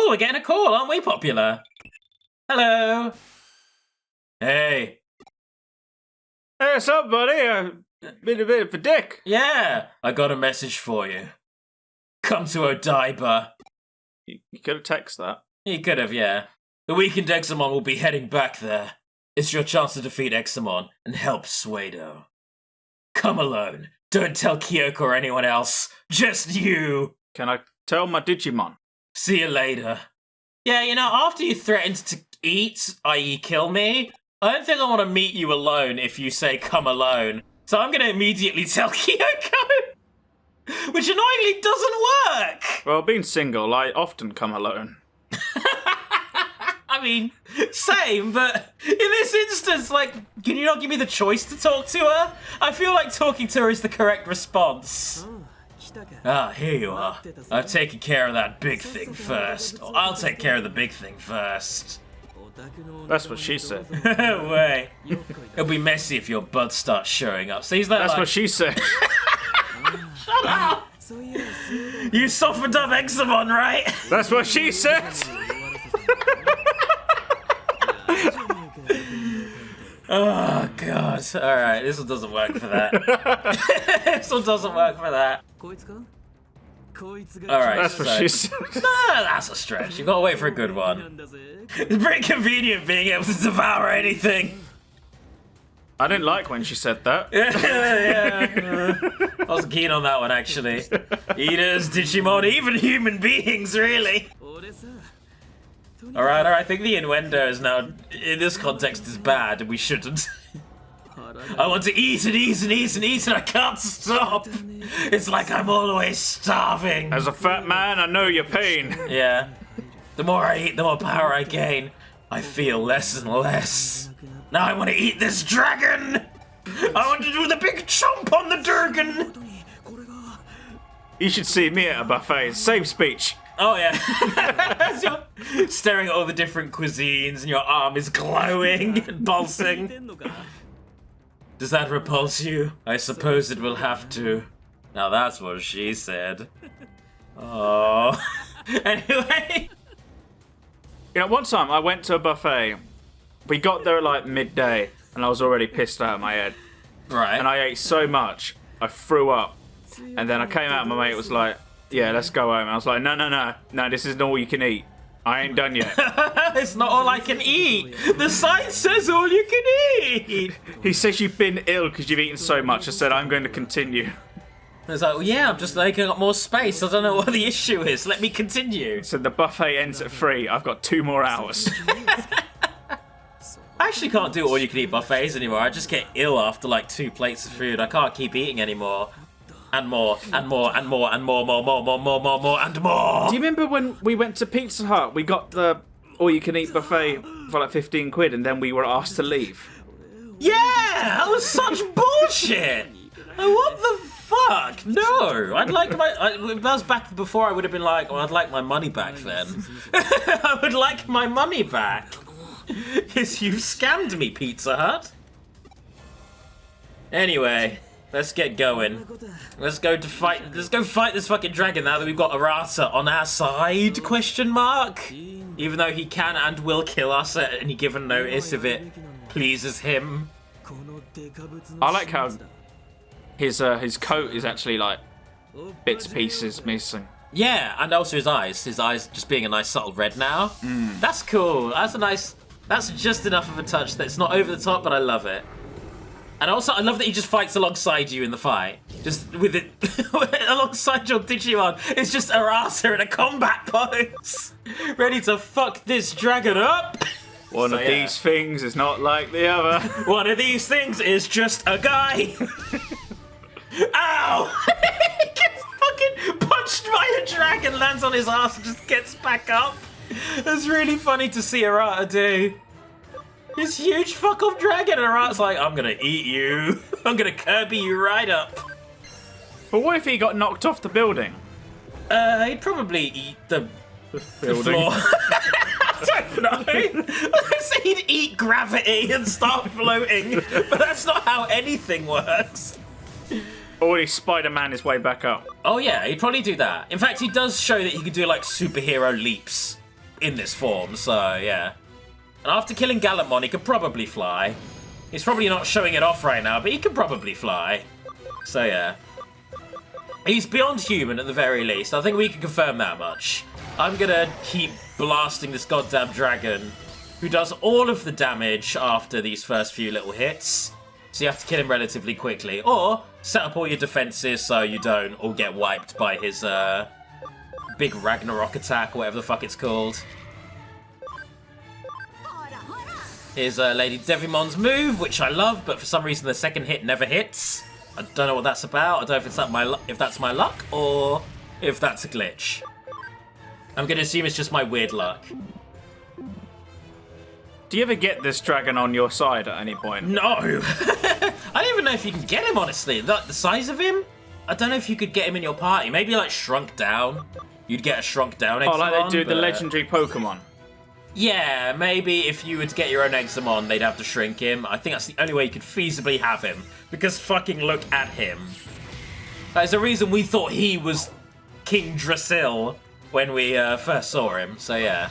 Ooh, we're getting a call, aren't we, Popular? Hello. Hey. Hey, what's up, buddy? Been a bit of a dick. Yeah, I got a message for you. Come to Odaiba. You could have texted that. You could have, yeah. The weakened Examon will be heading back there. It's your chance to defeat Examon and help Suedo. Come alone. Don't tell Kyoko or anyone else. Just you. Can I tell my Digimon? See you later. Yeah, you know, after you threatened to eat, i.e. kill me, I don't think I want to meet you alone if you say come alone. So I'm going to immediately tell Kyoko. Which annoyingly doesn't work. Well, being single, I often come alone. I mean, same, but in this instance, like, can you not give me the choice to talk to her? I feel like talking to her is the correct response. Ah, here you are. I've taken care of that big thing first. Or I'll take care of the big thing first. That's what she said. Wait. It'll be messy if your butt starts showing up. So he's like, That's what she said. Shut up! You softened up Examon, right? That's what she said. Oh, God. Alright, this one doesn't work for that. This one doesn't work for that. Alright, That's what she said. That's a stretch. You've got to wait for a good one. It's pretty convenient being able to devour anything. I didn't like when she said that. Yeah. I wasn't keen on that one, actually. Eaters, Digimon, even human beings, really. Alright, I think the innuendo is now, in this context, is bad, and we shouldn't. I want to eat and eat and eat and eat, and I can't stop. It's like I'm always starving. As a fat man, I know your pain. Yeah. The more I eat, the more power I gain. I feel less and less. Now I want to eat this dragon! I want to do the big chomp on the dragon! You should see me at a buffet. Same speech. Oh, yeah. As you're staring at all the different cuisines and your arm is glowing and pulsing. Does that repulse you? I suppose it will have to. Now that's what she said. Oh. Anyway. You know, one time I went to a buffet. We got there at like midday, and I was already pissed out of my head. Right. And I ate so much, I threw up. And then I came out and my mate was like, yeah, let's go home. And I was like, no, this isn't all you can eat. I ain't done yet. It's not all I can eat. The sign says all you can eat. He says you've been ill because you've eaten so much. I said, I'm going to continue. It's like, well, yeah, I'm just like, I got more space. I don't know what the issue is. Let me continue. So the buffet ends at 3. I've got 2 more hours. I actually can't do all-you-can-eat buffets anymore. I just get ill after like 2 plates of food. I can't keep eating anymore. And more, and more, and more, and more, and more. Do you remember when we went to Pizza Hut? We got the all-you-can-eat buffet for like 15 quid, and then we were asked to leave. Yeah, that was such bullshit. What the fuck? No, I'd like my. That was back before I would have been like, well, I'd like my money back then. I would like my money back. Yes, you've scammed me, Pizza Hut. Anyway, let's get going. Let's go fight this fucking dragon now that we've got Arata on our side, question mark? Even though he can and will kill us at any given notice if it pleases him. I like how his coat is actually like bits, pieces missing. Yeah, and also his eyes just being a nice subtle red now. That's cool. That's just enough of a touch that it's not over the top, but I love it. And also, I love that he just fights alongside you in the fight. Just with it alongside your Digimon. It's just Arata in a combat pose. Ready to fuck this dragon up. One of these things is not like the other. One of these things is just a guy. Ow! He gets fucking punched by a dragon, lands on his ass and just gets back up. That's really funny to see Arata do. This huge fuck off dragon, and Arata's like, I'm gonna eat you. I'm gonna Kirby you right up. But what if he got knocked off the building? He'd probably eat the floor. I don't know. Let's say he'd eat gravity and start floating, but that's not how anything works. Or would he Spider-Man his way back up? Oh yeah, he'd probably do that. In fact, he does show that he can do like superhero leaps. in this form, so yeah. And after killing Gallantmon, he could probably fly. He's probably not showing it off right now, but he could probably fly. So yeah. He's beyond human at the very least. I think we can confirm that much. I'm gonna keep blasting this goddamn dragon, who does all of the damage after these first few little hits. So you have to kill him relatively quickly. Or set up all your defenses so you don't all get wiped by his big Ragnarok attack, or whatever the fuck it's called. Here's Lady Devimon's move, which I love, but for some reason the second hit never hits. I don't know what that's about. I don't know if that's my luck or if that's a glitch. I'm going to assume it's just my weird luck. Do you ever get this dragon on your side at any point? No! I don't even know if you can get him, honestly. The size of him? I don't know if you could get him in your party. Maybe, like, shrunk down. You'd get a shrunk down Examon. Oh, like they do the legendary Pokemon. Yeah, maybe if you were to get your own Examon, they'd have to shrink him. I think that's the only way you could feasibly have him. Because fucking look at him. There's a reason we thought he was King Drasil when we first saw him, so yeah.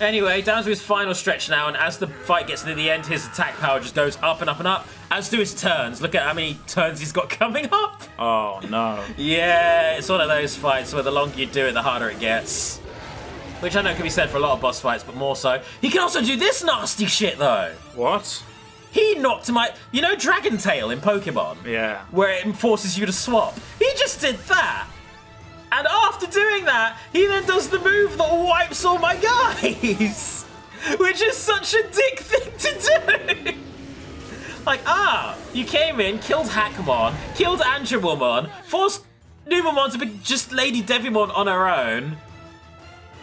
Anyway, down to his final stretch now, and as the fight gets near the end, his attack power just goes up and up and up, as do his turns. Look at how many turns he's got coming up. Oh, no. Yeah, it's one of those fights where the longer you do it, the harder it gets. Which I know can be said for a lot of boss fights, but more so. He can also do this nasty shit, though. What? He knocked my... You know Dragon Tail in Pokemon? Yeah. Where it forces you to swap? He just did that. And after doing that, he then does the move that wipes all my guys. Which is such a dick thing to do. Like, you came in, killed Hackmon, killed Angemon, forced Numemon to be just Lady Devimon on her own.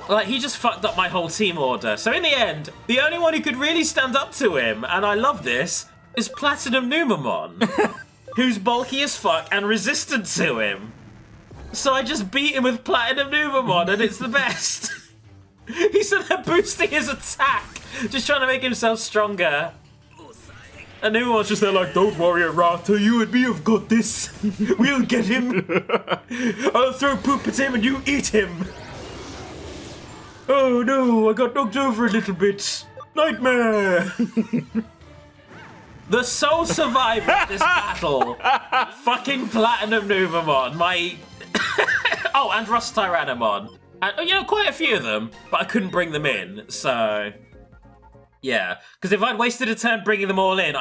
Like, he just fucked up my whole team order. So in the end, the only one who could really stand up to him, and I love this, is Platinum Numemon. Who's bulky as fuck and resistant to him. So I just beat him with Platinum Numemon, and it's the best. He's sort of boosting his attack, just trying to make himself stronger. And Numemon's just there like, don't worry, Arata, you and me have got this. We'll get him. I'll throw poop at him and you eat him. Oh no, I got knocked over a little bit. Nightmare! The sole survivor of this battle, fucking Platinum Numemon, my... oh, and Rust Tyrannomon. And, you know, quite a few of them, but I couldn't bring them in, so... Yeah, because if I'd wasted a turn bringing them all in,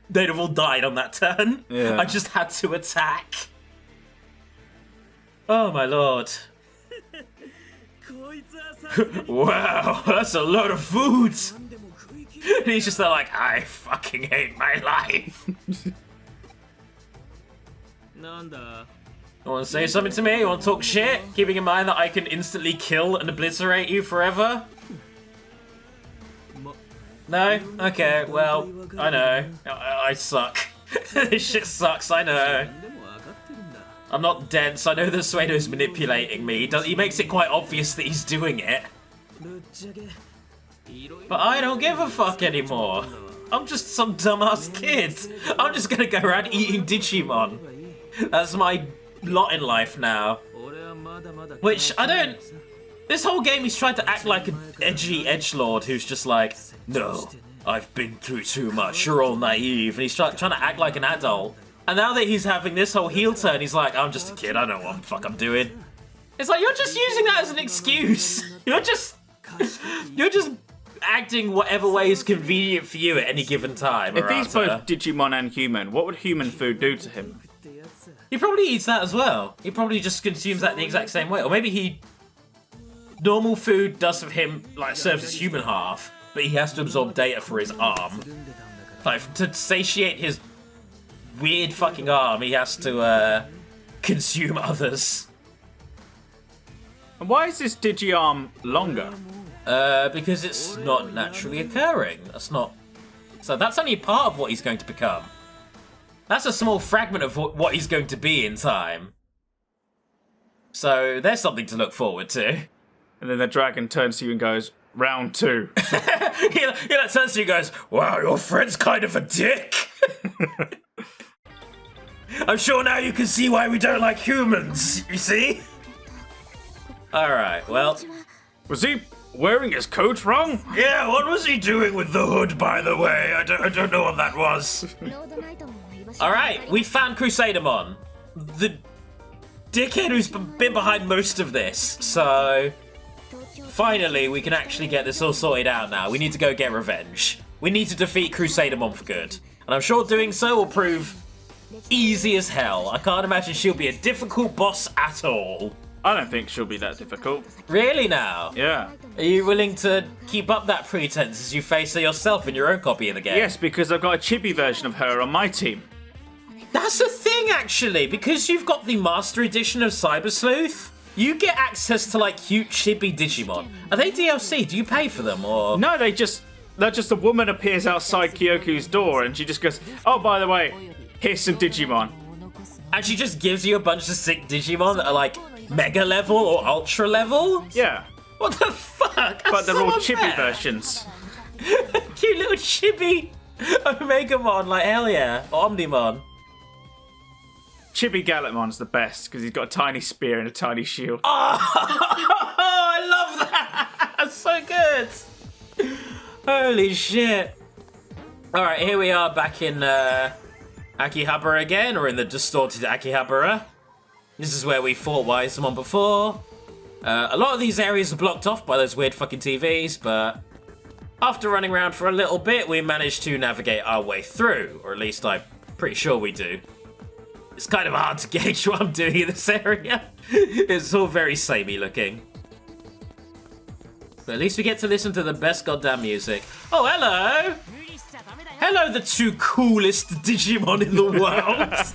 they'd have all died on that turn. Yeah. I just had to attack. Oh my lord. Wow, that's a lot of food. And he's just there like, I fucking hate my life. You want to say something to me? You want to talk shit? Keeping in mind that I can instantly kill and obliterate you forever? No? Okay, well, I know. I suck. This shit sucks, I know. I'm not dense, I know that Suedo's manipulating me. He makes it quite obvious that he's doing it. But I don't give a fuck anymore. I'm just some dumbass kid. I'm just gonna go around eating Digimon. That's my lot in life now. Which, I don't... This whole game he's tried to act like an edgy edgelord who's just like, no, I've been through too much, you're all naive. And he's trying to act like an adult. And now that he's having this whole heel turn, he's like, I'm just a kid, I don't know what the fuck I'm doing. It's like, you're just using that as an excuse. You're just acting whatever way is convenient for you at any given time. If he's both Digimon and human, what would human food do to him? He probably eats that as well. He probably just consumes that the exact same way. Or maybe normal food does for him, like, serves his human half, but he has to absorb data for his arm. Like, to satiate his weird fucking arm, he has to consume others. And why is this Digiarm longer? Because it's not naturally occurring. So that's only part of what he's going to become. That's a small fragment of what he's going to be in time. So there's something to look forward to. And then the dragon turns to you and goes, round 2. he turns to you and goes, wow, your friend's kind of a dick. I'm sure now you can see why we don't like humans, you see? Alright, well. Was he wearing his coat wrong? Yeah, what was he doing with the hood, by the way? I don't know what that was. Alright, we found Crusadermon. The dickhead who's been behind most of this. So, finally, we can actually get this all sorted out now. We need to go get revenge. We need to defeat Crusadermon for good. And I'm sure doing so will prove easy as hell. I can't imagine she'll be a difficult boss at all. I don't think she'll be that difficult. Really now? Yeah. Are you willing to keep up that pretense as you face her yourself in your own copy of the game? Yes, because I've got a chibi version of her on my team. That's a thing, actually. Because you've got the Master Edition of Cyber Sleuth, you get access to, like, cute chibi Digimon. Are they DLC? Do you pay for them, or...? No, they're just a woman appears outside Kyoku's door and she just goes, oh, by the way, here's some Digimon. And she just gives you a bunch of sick Digimon that are, like, Mega level or Ultra level? Yeah. What the fuck? That's But they're so all unfair. chibi versions. Cute little chibi Omegamon, like, hell yeah. Or Omnimon. Chibi Gallantmon's the best because he's got a tiny spear and a tiny shield. Oh, I love that. That's so good. Holy shit. Alright, here we are back in Akihabara again, or in the distorted Akihabara. This is where we fought Wiseman before. A lot of these areas are blocked off by those weird fucking TVs, but after running around for a little bit, we managed to navigate our way through, or at least I'm pretty sure we do. It's kind of hard to gauge what I'm doing in this area. It's all very samey looking. But at least we get to listen to the best goddamn music. Oh, hello! Hello, the two coolest Digimon in the world!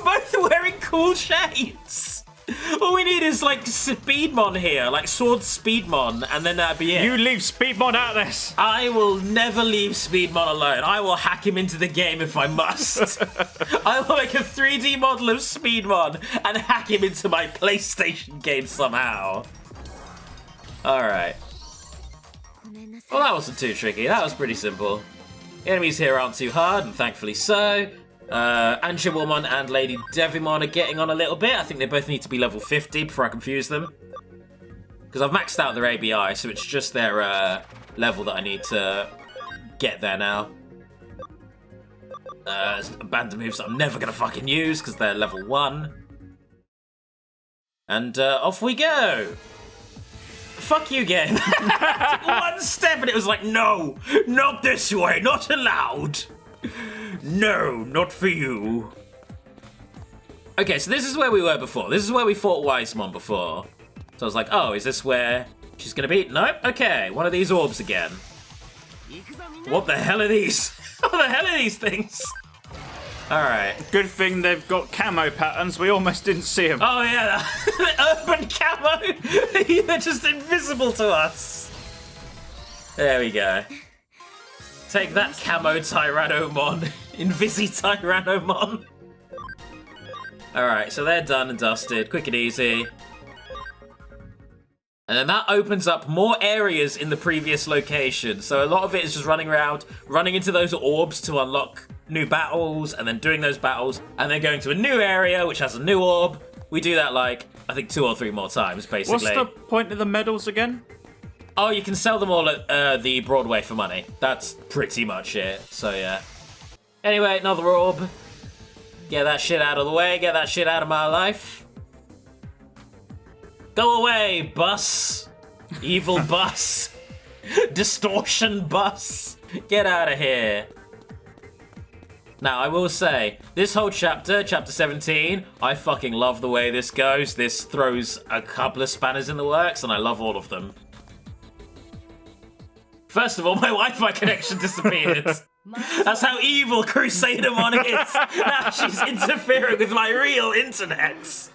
Both wearing cool shades! All we need is, like, Speedmon here, like Sword Speedmon, and then that'd be it. You leave Speedmon out of this! I will never leave Speedmon alone. I will hack him into the game if I must. I will make a 3D model of Speedmon and hack him into my PlayStation game somehow. Alright. Well, that wasn't too tricky. That was pretty simple. The enemies here aren't too hard, and thankfully so. Anshawomon and Lady Devimon are getting on a little bit. I think they both need to be level 50 before I confuse them. Because I've maxed out their ABI, so it's just their level that I need to get there now. Abandon moves that I'm never going to fucking use because they're level 1. And off we go. Fuck you, game. One step and it was like, no, not this way, not allowed. No, not for you. Okay, so this is where we were before. This is where we fought Wiseman before. So I was like, oh, is this where she's gonna be? Nope. Okay, one of these orbs again. What the hell are these? What the hell are these things? Alright. Good thing they've got camo patterns. We almost didn't see them. Oh yeah, the urban camo. They're just invisible to us. There we go. Take that camo Tyrannomon. Invisi Tyrannomon. Alright, so they're done and dusted. Quick and easy. And then that opens up more areas in the previous location. So a lot of it is just running around, running into those orbs to unlock new battles, and then doing those battles, and then going to a new area which has a new orb. We do that like, I think 2 or 3 more times, basically. What's the point of the medals again? Oh, you can sell them all at the Broadway for money. That's pretty much it, so yeah. Anyway, another orb. Get that shit out of the way, get that shit out of my life. Go away, bus. Evil bus. Distortion bus. Get out of here. Now, I will say, this whole chapter, chapter 17, I fucking love the way this goes. This throws a couple of spanners in the works, and I love all of them. First of all, my Wi-Fi connection disappeared. That's how evil Crusadermon is. Now she's interfering with my real internet.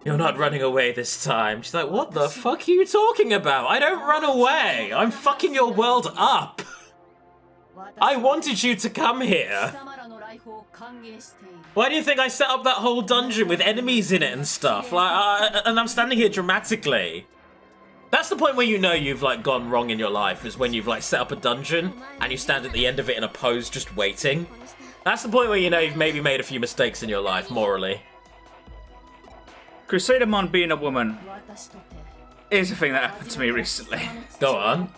You're not running away this time. She's like, what the fuck are you talking about? I don't run away. I'm fucking your world up. I wanted you to come here. Why do you think I set up that whole dungeon with enemies in it and stuff? Like, and I'm standing here dramatically. That's the point where you know you've like gone wrong in your life, is when you've like set up a dungeon and you stand at the end of it in a pose just waiting. That's the point where you know you've maybe made a few mistakes in your life, morally. Crusadamon being a woman is a thing that happened to me recently. Go on.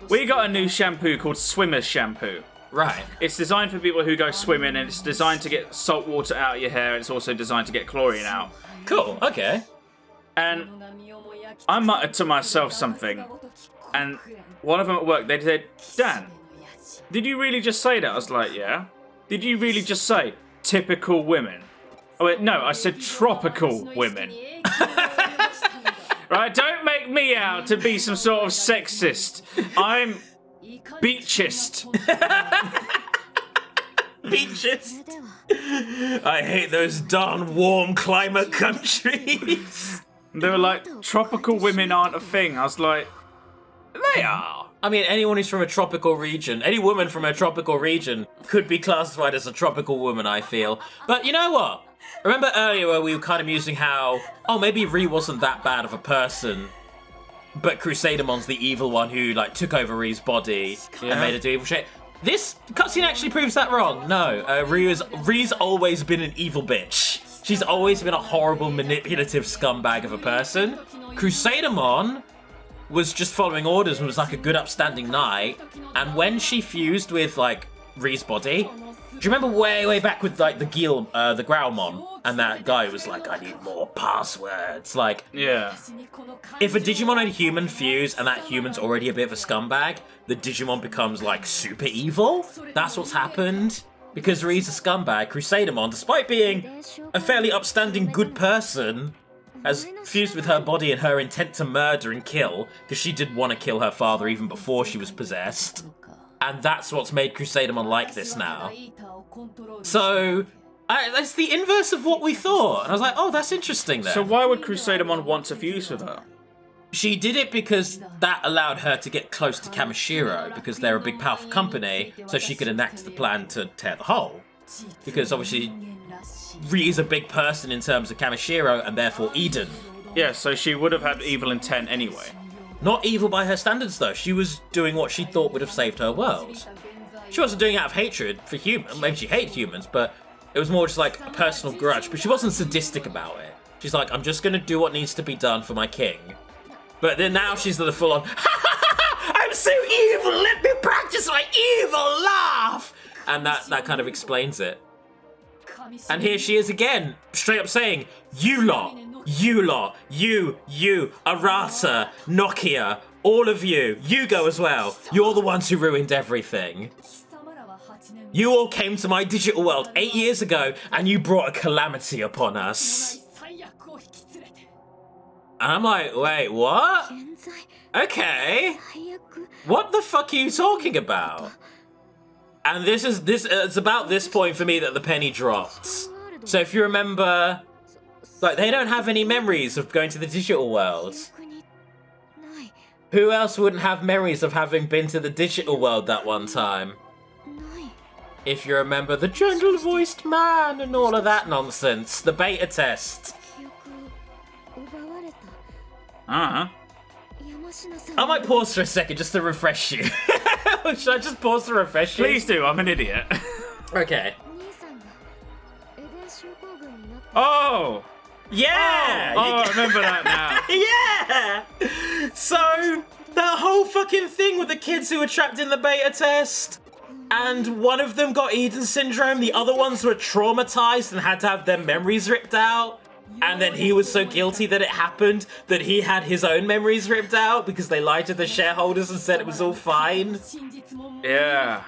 We got a new shampoo called Swimmer's Shampoo. Right. It's designed for people who go swimming, and it's designed to get salt water out of your hair. It's also designed to get chlorine out. Cool. Okay. And I muttered to myself something, and one of them at work, they said, Dan, did you really just say that? I was like, yeah. Did you really just say typical women? I went, no, I said tropical women. Right, don't make me out to be some sort of sexist. I'm beachist. Beachist. I hate those darn warm climate countries. They were like, tropical women aren't a thing. I was like, they are. I mean, anyone who's from a tropical region, any woman from a tropical region could be classified as a tropical woman, I feel. But you know what? Remember earlier where we were kind of musing how, oh, maybe Ree wasn't that bad of a person, but Crusadermon's the evil one who, like, took over Ree's body and made her do evil shit. This cutscene actually proves that wrong. No, Ree's always been an evil bitch. She's always been a horrible, manipulative scumbag of a person. Crusadermon was just following orders and was like a good upstanding knight. And when she fused with, like, Ree's body, do you remember way back with, like, the Growlmon? And that guy was like, I need more passwords. Like, yeah. If a Digimon and a human fuse and that human's already a bit of a scumbag, the Digimon becomes, like, super evil. That's what's happened. Because Ree's a scumbag, Crusadermon, despite being a fairly upstanding good person, has fused with her body and her intent to murder and kill, because she did want to kill her father even before she was possessed. And that's what's made Crusadermon like this now. So, that's the inverse of what we thought. And I was like, oh, that's interesting then. So why would Crusadermon want to fuse with her? She did it because that allowed her to get close to Kamishiro, because they're a big, powerful company, so she could enact the plan to tear the whole. Because obviously, Ree is a big person in terms of Kamishiro, and therefore Eden. Yeah, so she would have had evil intent anyway. Not evil by her standards, though. She was doing what she thought would have saved her world. She wasn't doing it out of hatred for humans. Maybe she hated humans, but it was more just like a personal grudge. But she wasn't sadistic about it. She's like, I'm just going to do what needs to be done for my king. But then now she's the full-on, I'm so evil, let me practice my evil laugh! And that kind of explains it. And here she is again, straight up saying, you lot, you, Arata, Nokia, all of you go as well. You're the ones who ruined everything. You all came to my digital world 8 years ago, and you brought a calamity upon us. And I'm like, wait, what? Okay. What the fuck are you talking about? And it's about this point for me that the penny dropped. So if you remember, like, they don't have any memories of going to the digital world. Who else wouldn't have memories of having been to the digital world that one time? If you remember the gentle-voiced man and all of that nonsense. The beta test. Uh-huh. I might pause for a second just to refresh you. Should I just pause to refresh you? Please do, I'm an idiot. Okay. Oh! Yeah! Oh, I remember that Yeah! now. So, that whole fucking thing with the kids who were trapped in the beta test, and one of them got Eden syndrome, the other ones were traumatized and had to have their memories ripped out. And then he was so guilty that it happened that he had his own memories ripped out because they lied to the shareholders and said it was all fine. Yeah.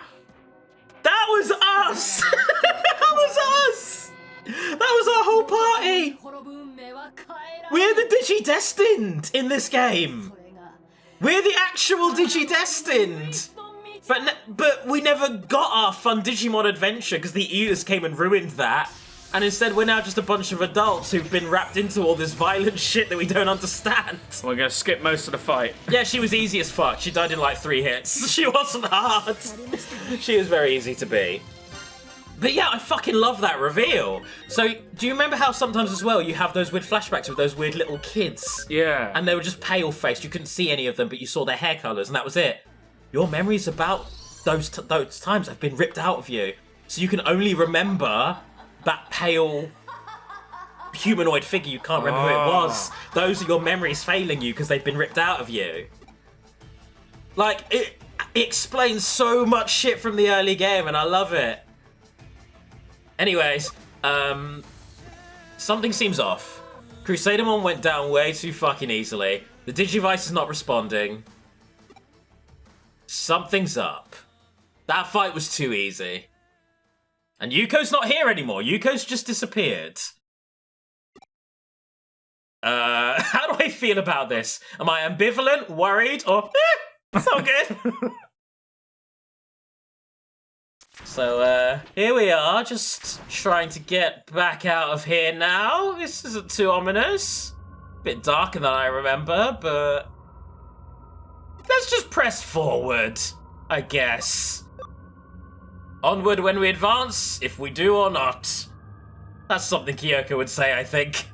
That was us! That was us! That was our whole party! We're the Digi-Destined in this game! We're the actual Digi-Destined! But we never got our fun Digimon adventure because the Eaters came and ruined that. And instead we're now just a bunch of adults who've been wrapped into all this violent shit that we don't understand. We're gonna skip most of the fight. Yeah, she was easy as fuck. She died in like 3 hits. She wasn't hard. She was very easy to beat. But yeah, I fucking love that reveal. So, do you remember how sometimes as well you have those weird flashbacks with those weird little kids? Yeah. And they were just pale-faced. You couldn't see any of them, but you saw their hair colours, and that was it. Your memories about those times have been ripped out of you. So you can only remember that pale humanoid figure you can't remember who it was. Those are your memories failing you because they've been ripped out of you. Like, it explains so much shit from the early game, and I love it. Anyways, something seems off. Crusadermon went down way too fucking easily. The Digivice is not responding. Something's up. That fight was too easy. And Yuko's not here anymore. Yuko's just disappeared. How do I feel about this? Am I ambivalent, worried, or it's all good? So, here we are, just trying to get back out of here now. This isn't too ominous. A bit darker than I remember, but let's just press forward, I guess. Onward when we advance, if we do or not. That's something Kyoko would say, I think.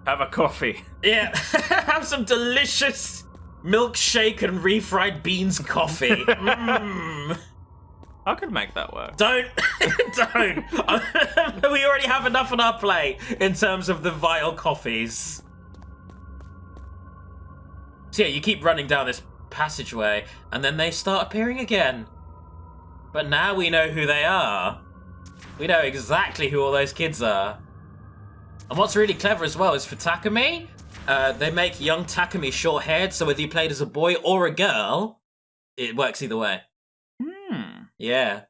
Have a coffee. Yeah, have some delicious milkshake and refried beans coffee. I could make that work. Don't. We already have enough on our plate in terms of the vile coffees. So yeah, you keep running down this passageway, and then they start appearing again. But now we know who they are. We know exactly who all those kids are. And what's really clever as well is for Takumi, they make young Takumi short-haired, so whether you played as a boy or a girl, it works either way. Yeah.